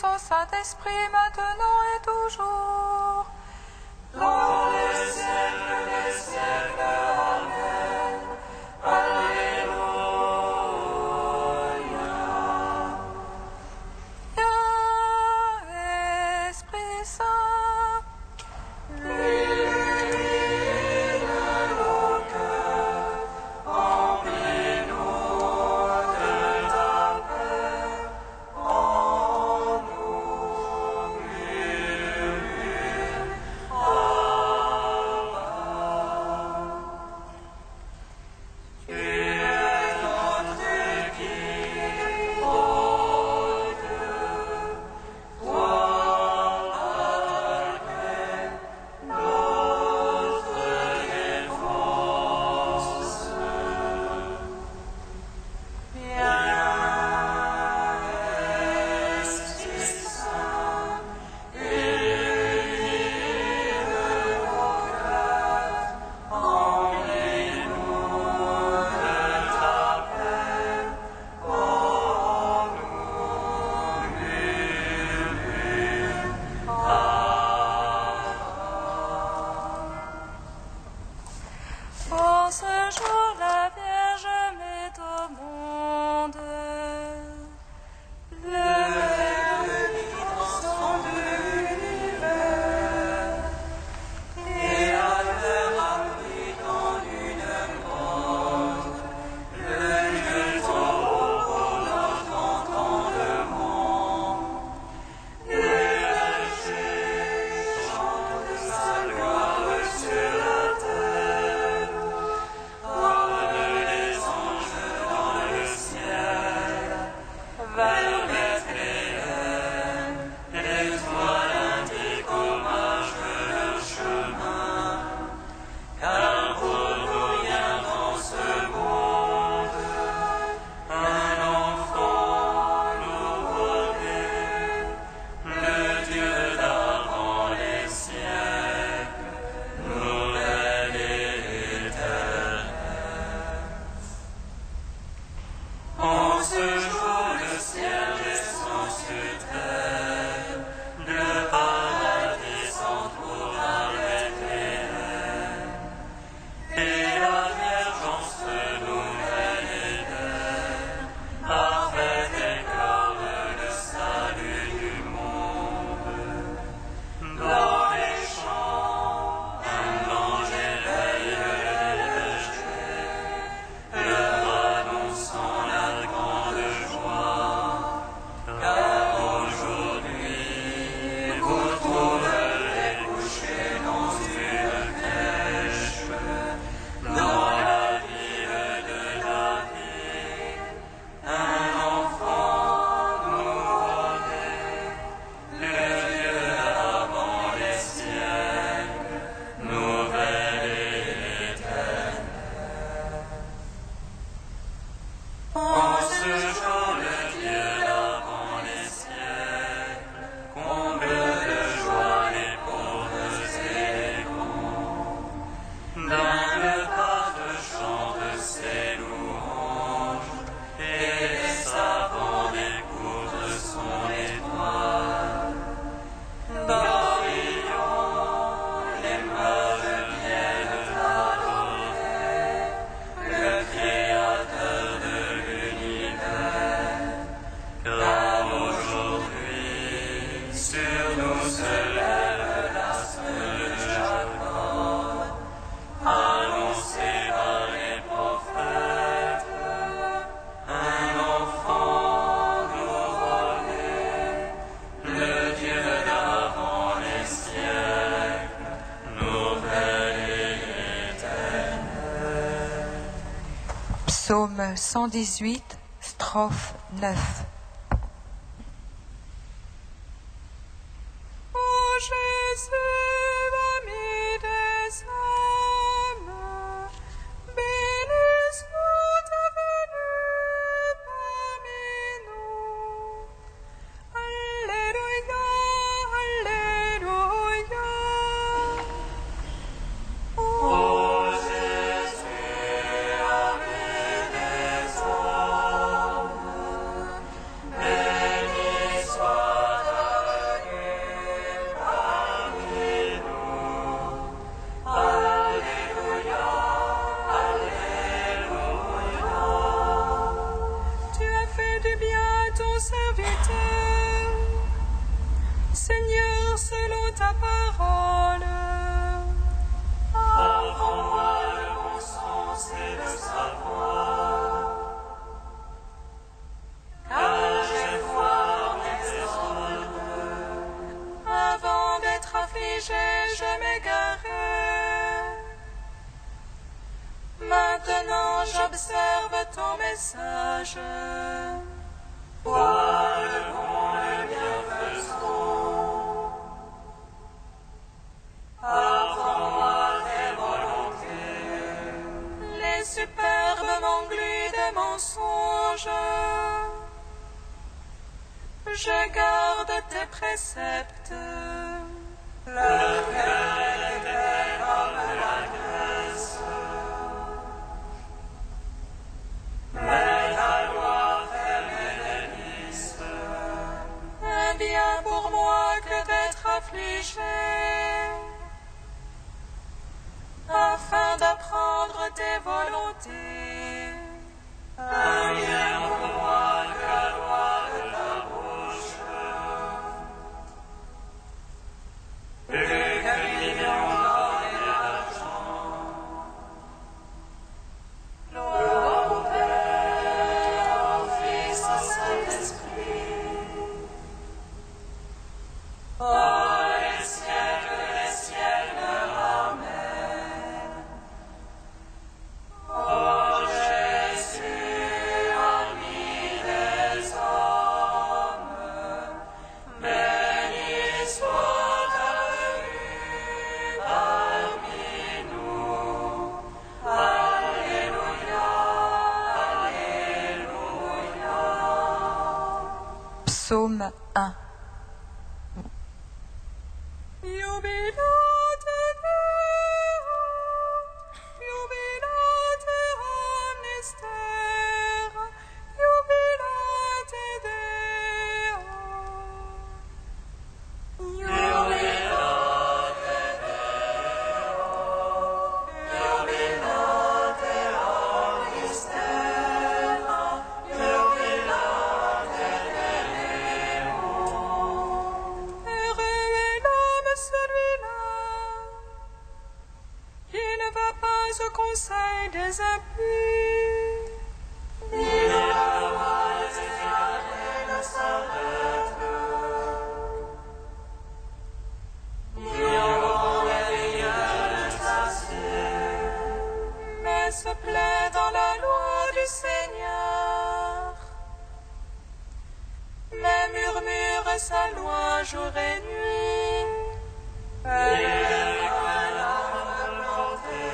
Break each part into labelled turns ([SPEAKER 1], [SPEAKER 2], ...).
[SPEAKER 1] Fils, au Saint-Esprit, maintenant et toujours.
[SPEAKER 2] Dans les siècles des siècles. Amen. Alléluia.
[SPEAKER 1] Esprit Saint,
[SPEAKER 2] illumine nos cœurs, remplis-nous de ta paix, en nous murmure. Tu es notre équilibre, ô Dieu, toi, notre défense. Viens, Esprit Saint, illumine nos cœurs, remplis-nous de ta paix, en nous murmure.
[SPEAKER 1] en ce jour la Vierge met au monde le Verbe qui transcende l'univers
[SPEAKER 2] Et la terre apprit en une grotte le culte pour notre entendement. L'ULG chante sa gloire sur la terre, comme les anges dans le ciel, vers Bethléem. L'étoile indique aux mages leur chemin, car pour nous vient dans ce monde un enfant nouveau-né, le Dieu d'avant les siècles, nouvelle et éternelle. En ce jour, le ciel descend sur terre, le paradis s'entoura Bethléem, et la Vierge en ce nouvel Éden, parfaite éclore le salut du monde. Dans les champs, un ange éveille le berger, leur annonçant la grande joie, car aujourd'hui vous trouverez couché dans une crèche, dans la ville de David, un enfant nouveau-né, le Dieu d'avant les siècles, nouvelle et éternelle. En ce jour, le Dieu d'avant les siècles comble de joie les pauvres et les grands. Dans le parc chante ses louanges, et les savants découvrent son étoile. D'Orient, les mages viennent adorer le Créateur de l'univers, car aujourd'hui sur nous se lève l'astre de Jacob, annoncé par les prophètes, un enfant nouveau-né, le Dieu d'avant les siècles, nouvelle et éternelle.
[SPEAKER 3] Psaume 118, strophe 9.
[SPEAKER 1] ô Jésus, ami des âmes, béni soit ta venue parmi nous. Alléluia, Alléluia.
[SPEAKER 2] Ô Jésus, ami des âmes, béni soit ta
[SPEAKER 1] ta parole.
[SPEAKER 2] Apprends-moi le bon sens et le savoir, car j'ai foi en tes ordres.
[SPEAKER 1] Avant d'être affligé, je m'égarais. Maintenant, j'observe ton message.
[SPEAKER 2] Toi, le bon et bienfaisant, apprends-moi tes volontés.
[SPEAKER 1] Les superbes m'engluent de mensonges. Je garde tes préceptes.
[SPEAKER 2] Le cœur est comme la graisse, mais ta loi fait mes délices.
[SPEAKER 1] Un bien pour moi que d'être affligé, afin d'apprendre tes volontés.
[SPEAKER 2] Un bien pour moi que la loi de ta bouche, plus que millions d'or et d'argent. Gloire au Père, au Fils, au Saint-Esprit, oh, les siècles des siècles. Amen. Oh Jésus, ami des hommes, béni soit ta venue parmi nous. Alléluia, Alléluia.
[SPEAKER 3] Psaume 1.
[SPEAKER 1] Jubilate Deo, jubilate omnes terra, jubilate Deo.
[SPEAKER 2] Jubilate omnis terra, jubilate
[SPEAKER 1] Heureux est l'homme celui-là qui ne va pas au conseil des impies,
[SPEAKER 2] ni la voix des égarés ne s'arrête, ni au vent des rivières ne s'assied.
[SPEAKER 1] mais se plaît dans la loi du Seigneur, mais murmure sa loi jour et nuit.
[SPEAKER 2] Il est comme l'arbre planté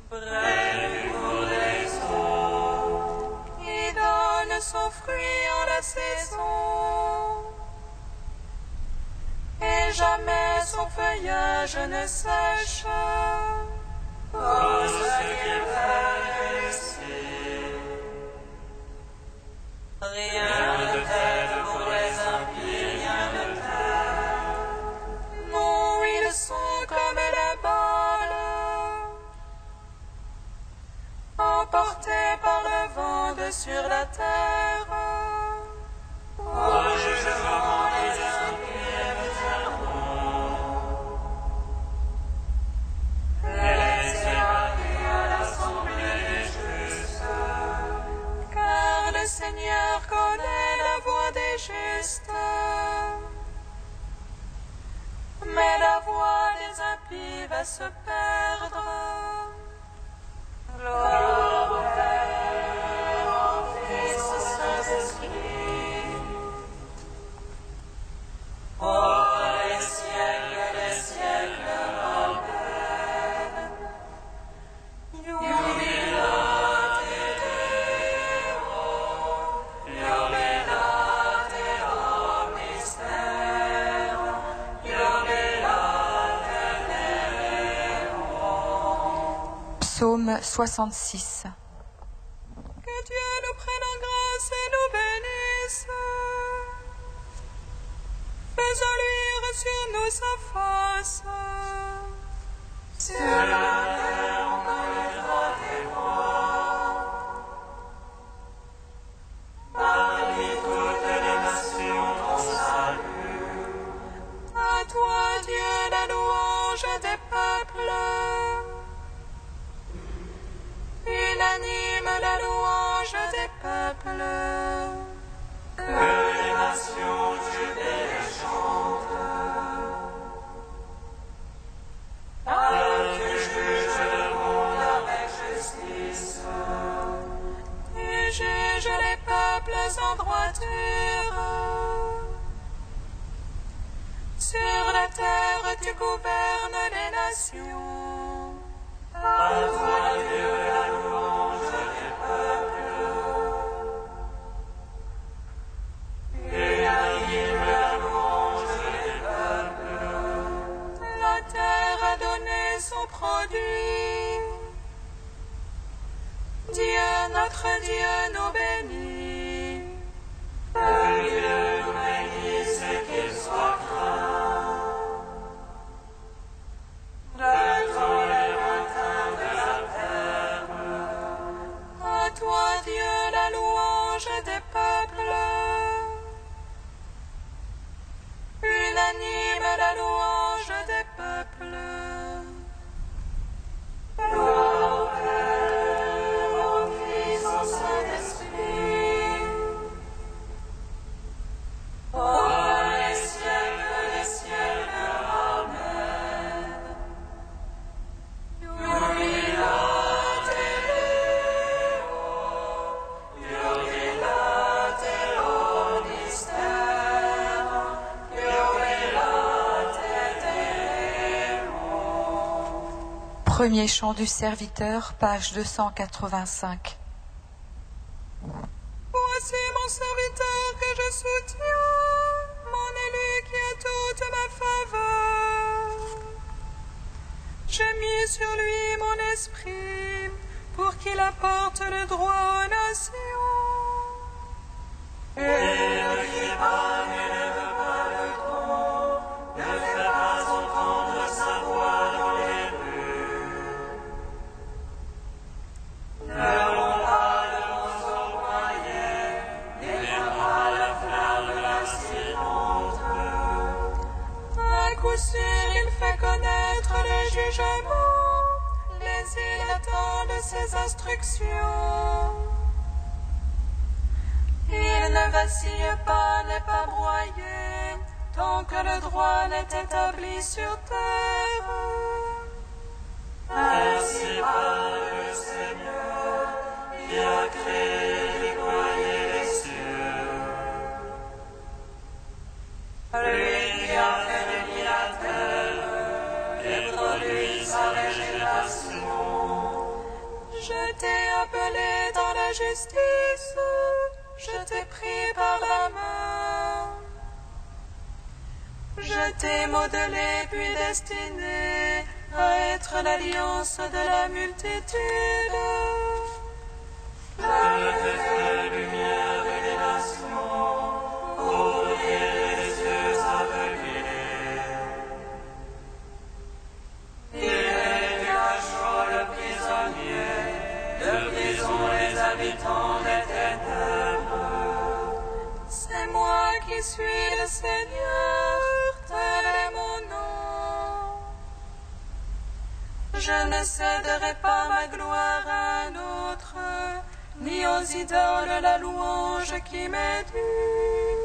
[SPEAKER 2] près du cours des eaux,
[SPEAKER 1] Il donne son fruit en la saison, et jamais son feuillage ne sèche.
[SPEAKER 2] tout ce qu'il fait réussit. Rien de tel pour les impies, rien de tel.
[SPEAKER 1] Non, ils sont comme les balles, emportés par le vent de sur la terre.
[SPEAKER 2] Au jugement des impies éternels, les égarés à l'assemblée des justes.
[SPEAKER 1] Car le Seigneur connaît la voie des justes, mais la voie des impies va se perdre.
[SPEAKER 2] Gloire au Père, au Fils, au Saint-Esprit. Oh, les siècles des siècles. Amen. Jubilate Deo, jubilate omnis terra, jubilate
[SPEAKER 3] Psaume 66.
[SPEAKER 1] Que Dieu nous prenne en grâce et nous bénisse. Faisons luire sur nous sa face.
[SPEAKER 2] Sur la terre on connaîtra tes voies. Parmi toutes les nations ton salut.
[SPEAKER 1] gouverne les nations.
[SPEAKER 2] À toi, Dieu, la louange des peuples. Unanime la louange des peuples.
[SPEAKER 1] La terre a donné son produit. Dieu, notre Dieu, nous bénit.
[SPEAKER 2] Que Dieu nous bénisse et qu'il soit craint. De tous les lointains de la terre.
[SPEAKER 1] À toi, Dieu, la louange des peuples. Unanime la louange des peuples.
[SPEAKER 2] Gloire au Père, au Fils, au Saint-Esprit. Ô les siècles des siècles, Amen. Jubilate Deo, jubilate Omnister, jubilate Deo.
[SPEAKER 3] Premier chant du serviteur, page 285.
[SPEAKER 1] Voici mon serviteur que je soutiens, mon élu qui a toute ma faveur. J'ai mis sur lui mon esprit pour qu'il apporte le droit aux nations.
[SPEAKER 2] Et le qui bagne ne veut pas le tronc, ne fait pas entendre sa voix dans les rues. Ne rompt pas le roseau broyé, n'éteins pas la flamme de la silence.
[SPEAKER 1] À coup sûr, il fait connaître le jugement, les îles attendent ses instructions. Il ne vacille pas, n'est pas broyé, tant que le droit n'est établi sur terre.
[SPEAKER 2] Ainsi parle le Seigneur, qui a créé et déployé les cieux. Lui qui a fait de la terre et produit sa régénération.
[SPEAKER 1] Je t'ai appelé dans la justice, je t'ai pris par la main. Je t'ai modelé puis destiné à être l'alliance de la multitude.
[SPEAKER 2] Je t'ai fait lumière et des nations, ouvrier les yeux aveuglés. Il est du cachot le prisonnier, de prison les habitants des ténèbres.
[SPEAKER 1] C'est moi qui suis le Seigneur, tel est mon nom. Je ne céderai pas ma gloire à un autre, ni aux idoles la louange qui m'est due.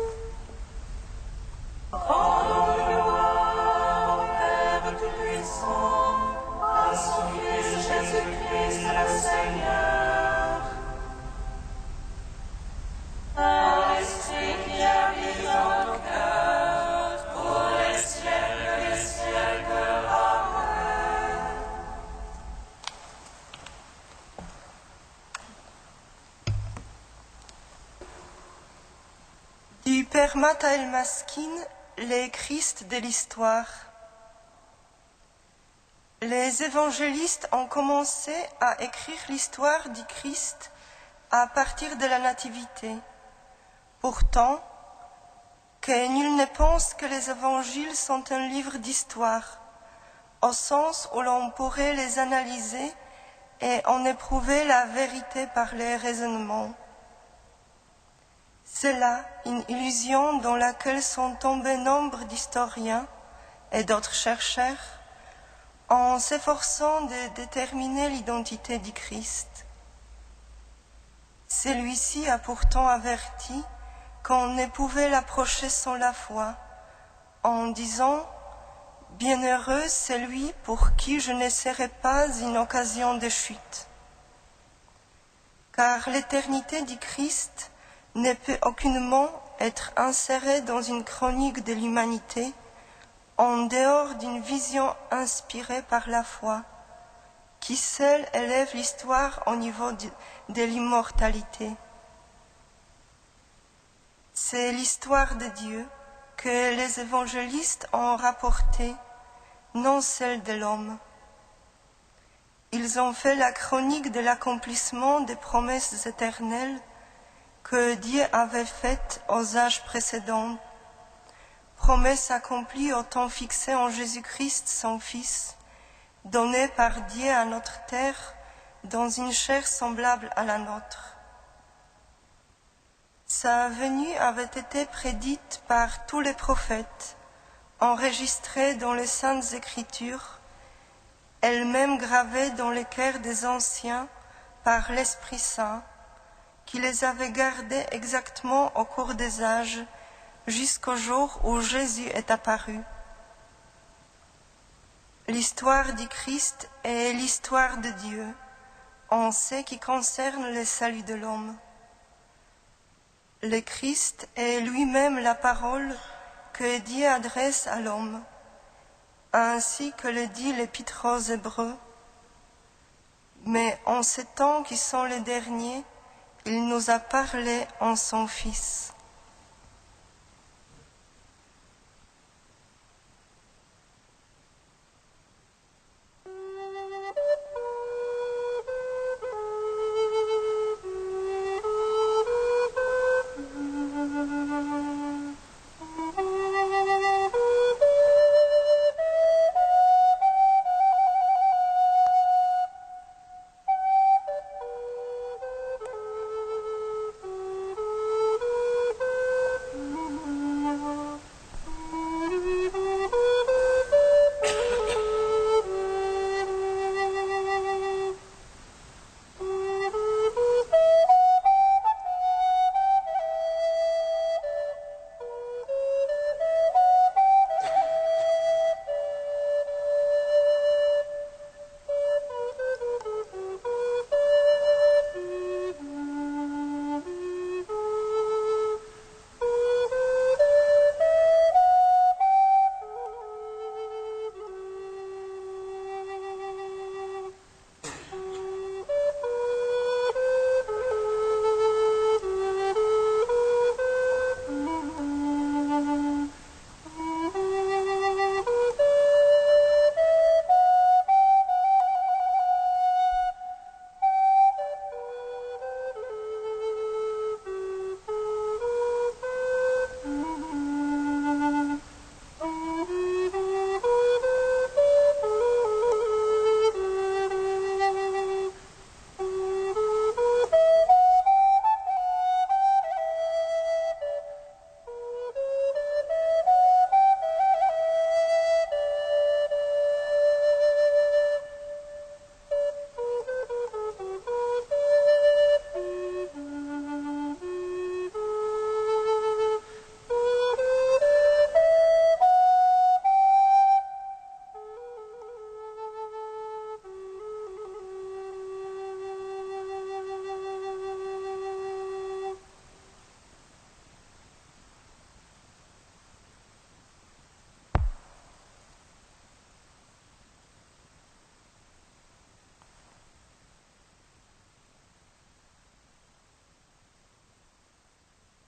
[SPEAKER 2] Rendons gloire au Père Tout-Puissant, à son Fils Jésus-Christ le Seigneur. À l'Esprit qui habite dans nos cœurs, pour les siècles des siècles. Amen.
[SPEAKER 4] Du Père Mathaël Maskin, les Christ de l'histoire. Les évangélistes ont commencé à écrire l'histoire du Christ à partir de la Nativité. Pourtant, que nul ne pense que les évangiles sont un livre d'histoire, au sens où l'on pourrait les analyser et en éprouver la vérité par les raisonnements. C'est là une illusion dans laquelle sont tombés nombre d'historiens et d'autres chercheurs en s'efforçant de déterminer l'identité du Christ. Celui-ci a pourtant averti qu'on ne pouvait l'approcher sans la foi, en disant « Bienheureux celui pour qui je ne serai pas une occasion de chute ». Car l'éternité du Christ ne peut aucunement être insérée dans une chronique de l'humanité en dehors d'une vision inspirée par la foi, qui seule élève l'histoire au niveau de l'immortalité. C'est l'histoire de Dieu que les évangélistes ont rapportée, non celle de l'homme. Ils ont fait la chronique de l'accomplissement des promesses éternelles que Dieu avait faites aux âges précédents, promesses accomplies au temps fixé en Jésus-Christ, son Fils, donné par Dieu à notre terre dans une chair semblable à la nôtre. Sa venue avait été prédite par tous les prophètes, enregistrée dans les Saintes Écritures, elle-même gravée dans les cœurs des anciens par l'Esprit Saint, qui les avait gardées exactement au cours des âges, jusqu'au jour où Jésus est apparu. L'histoire du Christ est l'histoire de Dieu, en ce qui concerne le salut de l'homme. Le Christ est lui-même la parole que Dieu adresse à l'homme, ainsi que le dit l'Épître aux Hébreux. Mais en ces temps qui sont les derniers, il nous a parlé en son Fils.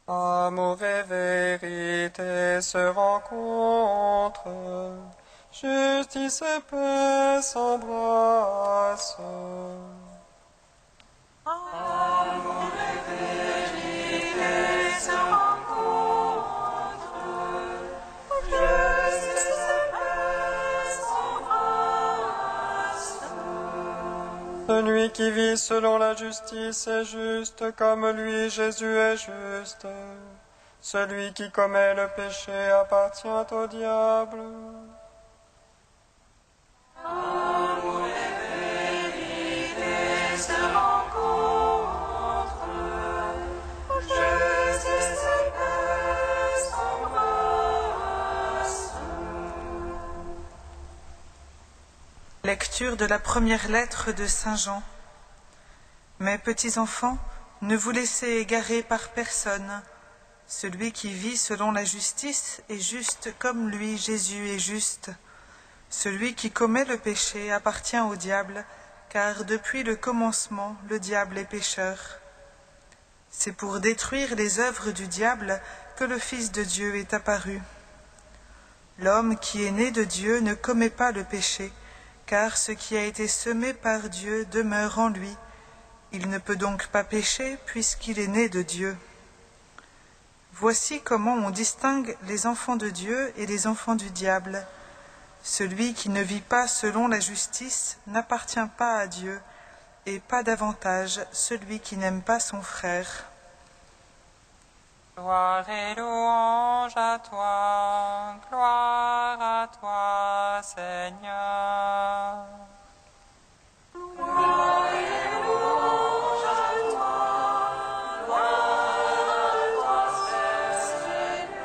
[SPEAKER 5] Amour et vérité se rencontrent, justice et paix s'embrassent.
[SPEAKER 2] Amour et vérité se rencontrent, justice et paix s'embrassent.
[SPEAKER 5] Celui qui vit selon la justice est juste comme lui, Jésus est juste. Celui qui commet le péché appartient au diable.
[SPEAKER 2] Amour et vérité se rencontrent, justice et paix s'embrassent.
[SPEAKER 1] Lecture de la première lettre de Saint Jean. Mes petits enfants, ne vous laissez égarer par personne. Celui qui vit selon la justice est juste comme lui, Jésus, est juste. Celui qui commet le péché appartient au diable, car depuis le commencement, le diable est pécheur. C'est pour détruire les œuvres du diable que le Fils de Dieu est apparu. L'homme qui est né de Dieu ne commet pas le péché, car ce qui a été semé par Dieu demeure en lui. Il ne peut donc pas pécher puisqu'il est né de Dieu. Voici comment on distingue les enfants de Dieu et les enfants du diable. Celui qui ne vit pas selon la justice n'appartient pas à Dieu, et pas davantage celui qui n'aime pas son frère.
[SPEAKER 6] Gloire et louange à toi, Seigneur.
[SPEAKER 2] Gloire et louange à toi, Seigneur.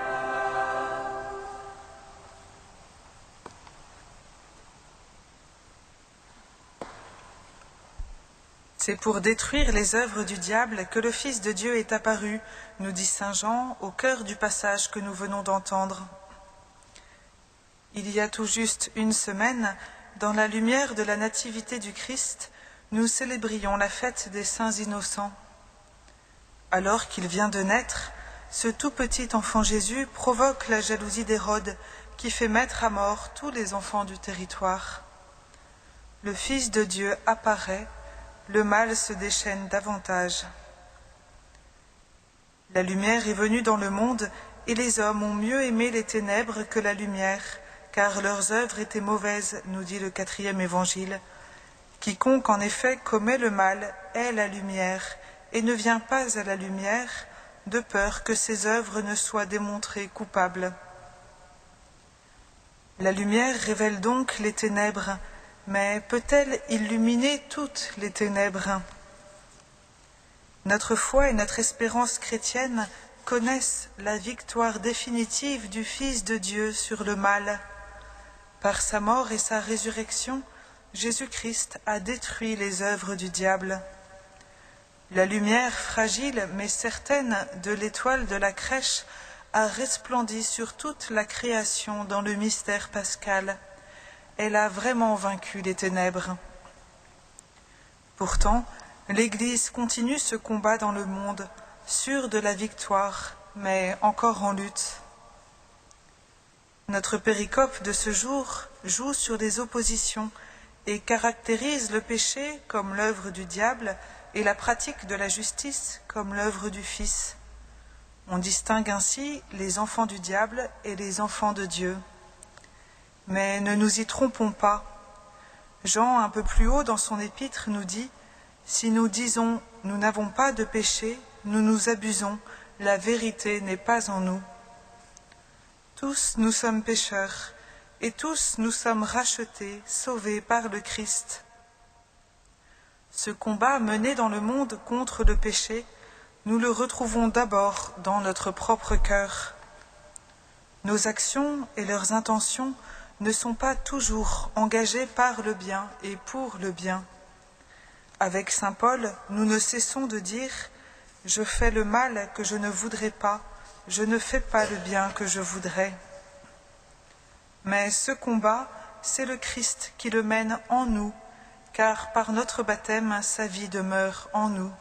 [SPEAKER 1] C'est pour détruire les œuvres du diable que le Fils de Dieu est apparu, nous dit saint Jean, au cœur du passage que nous venons d'entendre. Il y a tout juste une semaine, dans la lumière de la nativité du Christ, nous célébrions la fête des saints innocents. Alors qu'il vient de naître, ce tout petit enfant Jésus provoque la jalousie d'Hérode, qui fait mettre à mort tous les enfants du territoire. Le Fils de Dieu apparaît, le mal se déchaîne davantage. La lumière est venue dans le monde, et les hommes ont mieux aimé les ténèbres que la lumière, car leurs œuvres étaient mauvaises, nous dit le 4e évangile. Quiconque en effet commet le mal est la lumière, et ne vient pas à la lumière, de peur que ses œuvres ne soient démontrées coupables. La lumière révèle donc les ténèbres, mais peut-elle illuminer toutes les ténèbres? Notre foi et notre espérance chrétienne connaissent la victoire définitive du Fils de Dieu sur le mal. Par sa mort et sa résurrection, Jésus-Christ a détruit les œuvres du diable. La lumière fragile mais certaine de l'étoile de la crèche a resplendi sur toute la création dans le mystère pascal. Elle a vraiment vaincu les ténèbres. Pourtant, l'Église continue ce combat dans le monde, sûre de la victoire, mais encore en lutte. Notre péricope de ce jour joue sur les oppositions et caractérise le péché comme l'œuvre du diable et la pratique de la justice comme l'œuvre du Fils. On distingue ainsi les enfants du diable et les enfants de Dieu. Mais ne nous y trompons pas. Jean, un peu plus haut dans son épître, nous dit « Si nous disons « Nous n'avons pas de péché », nous nous abusons, la vérité n'est pas en nous. » Tous nous sommes pécheurs, et tous nous sommes rachetés, sauvés par le Christ. Ce combat mené dans le monde contre le péché, nous le retrouvons d'abord dans notre propre cœur. Nos actions et leurs intentions ne sont pas toujours engagées par le bien et pour le bien. Avec saint Paul, nous ne cessons de dire « Je fais le mal que je ne voudrais pas, je ne fais pas le bien que je voudrais. » Mais ce combat, c'est le Christ qui le mène en nous, car par notre baptême, sa vie demeure en nous.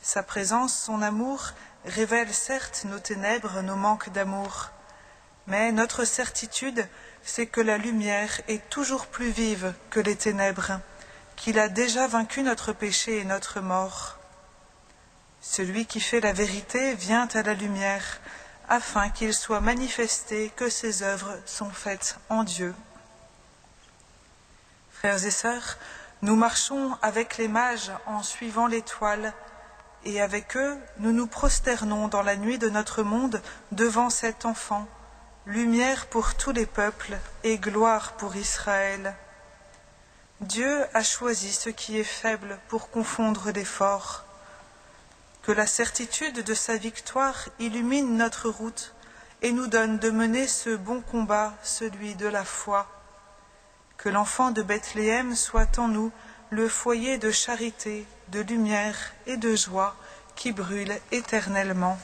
[SPEAKER 1] Sa présence, son amour, révèle certes nos ténèbres, nos manques d'amour, mais notre certitude, c'est que la lumière est toujours plus vive que les ténèbres, qu'il a déjà vaincu notre péché et notre mort. Celui qui fait la vérité vient à la lumière, afin qu'il soit manifesté que ses œuvres sont faites en Dieu. Frères et sœurs, nous marchons avec les mages en suivant l'étoile, et avec eux, nous nous prosternons dans la nuit de notre monde devant cet enfant, lumière pour tous les peuples et gloire pour Israël. Dieu a choisi ce qui est faible pour confondre les forts. Que la certitude de sa victoire illumine notre route et nous donne de mener ce bon combat, celui de la foi. Que l'enfant de Bethléem soit en nous le foyer de charité, de lumière et de joie qui brûle éternellement.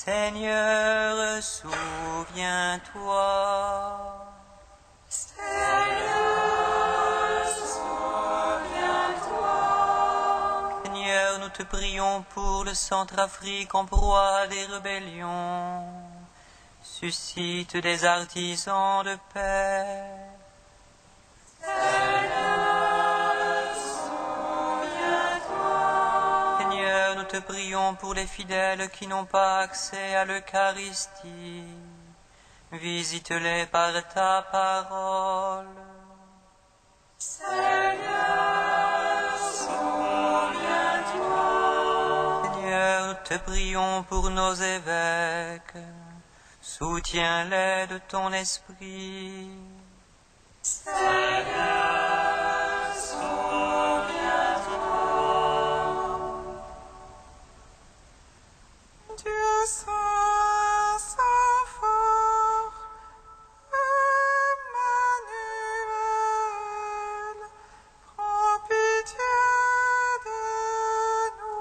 [SPEAKER 6] Seigneur, souviens-toi. Seigneur, nous te prions pour le Centrafrique en proie à des rébellions. Suscite des artisans de paix. Seigneur, nous te prions pour les fidèles qui n'ont pas accès à l'Eucharistie. Visite-les par ta parole. Seigneur, nous te prions pour nos évêques. Soutiens-les de ton esprit.
[SPEAKER 1] Dieu saint, saint fort, Emmanuel, prends pitié de nous.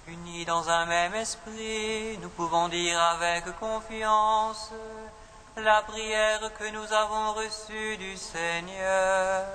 [SPEAKER 6] Unis dans un même esprit, nous pouvons dire avec confiance la prière que nous avons reçue du Seigneur.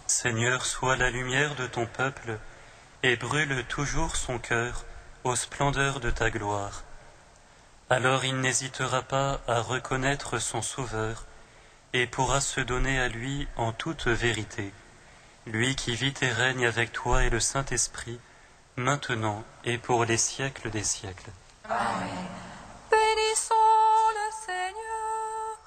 [SPEAKER 7] Seigneur, sois la lumière de ton peuple et brûle toujours son cœur aux splendeurs de ta gloire. Alors il n'hésitera pas à reconnaître son Sauveur et pourra se donner à lui en toute vérité, lui qui vit et règne avec toi et le Saint-Esprit, maintenant et pour les siècles des siècles.
[SPEAKER 3] Amen.
[SPEAKER 1] Bénissons le Seigneur.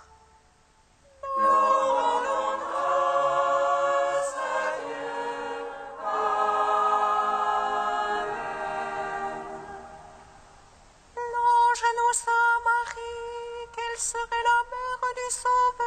[SPEAKER 1] L'ange annonça à Marie qu'elle serait la mère du Sauveur.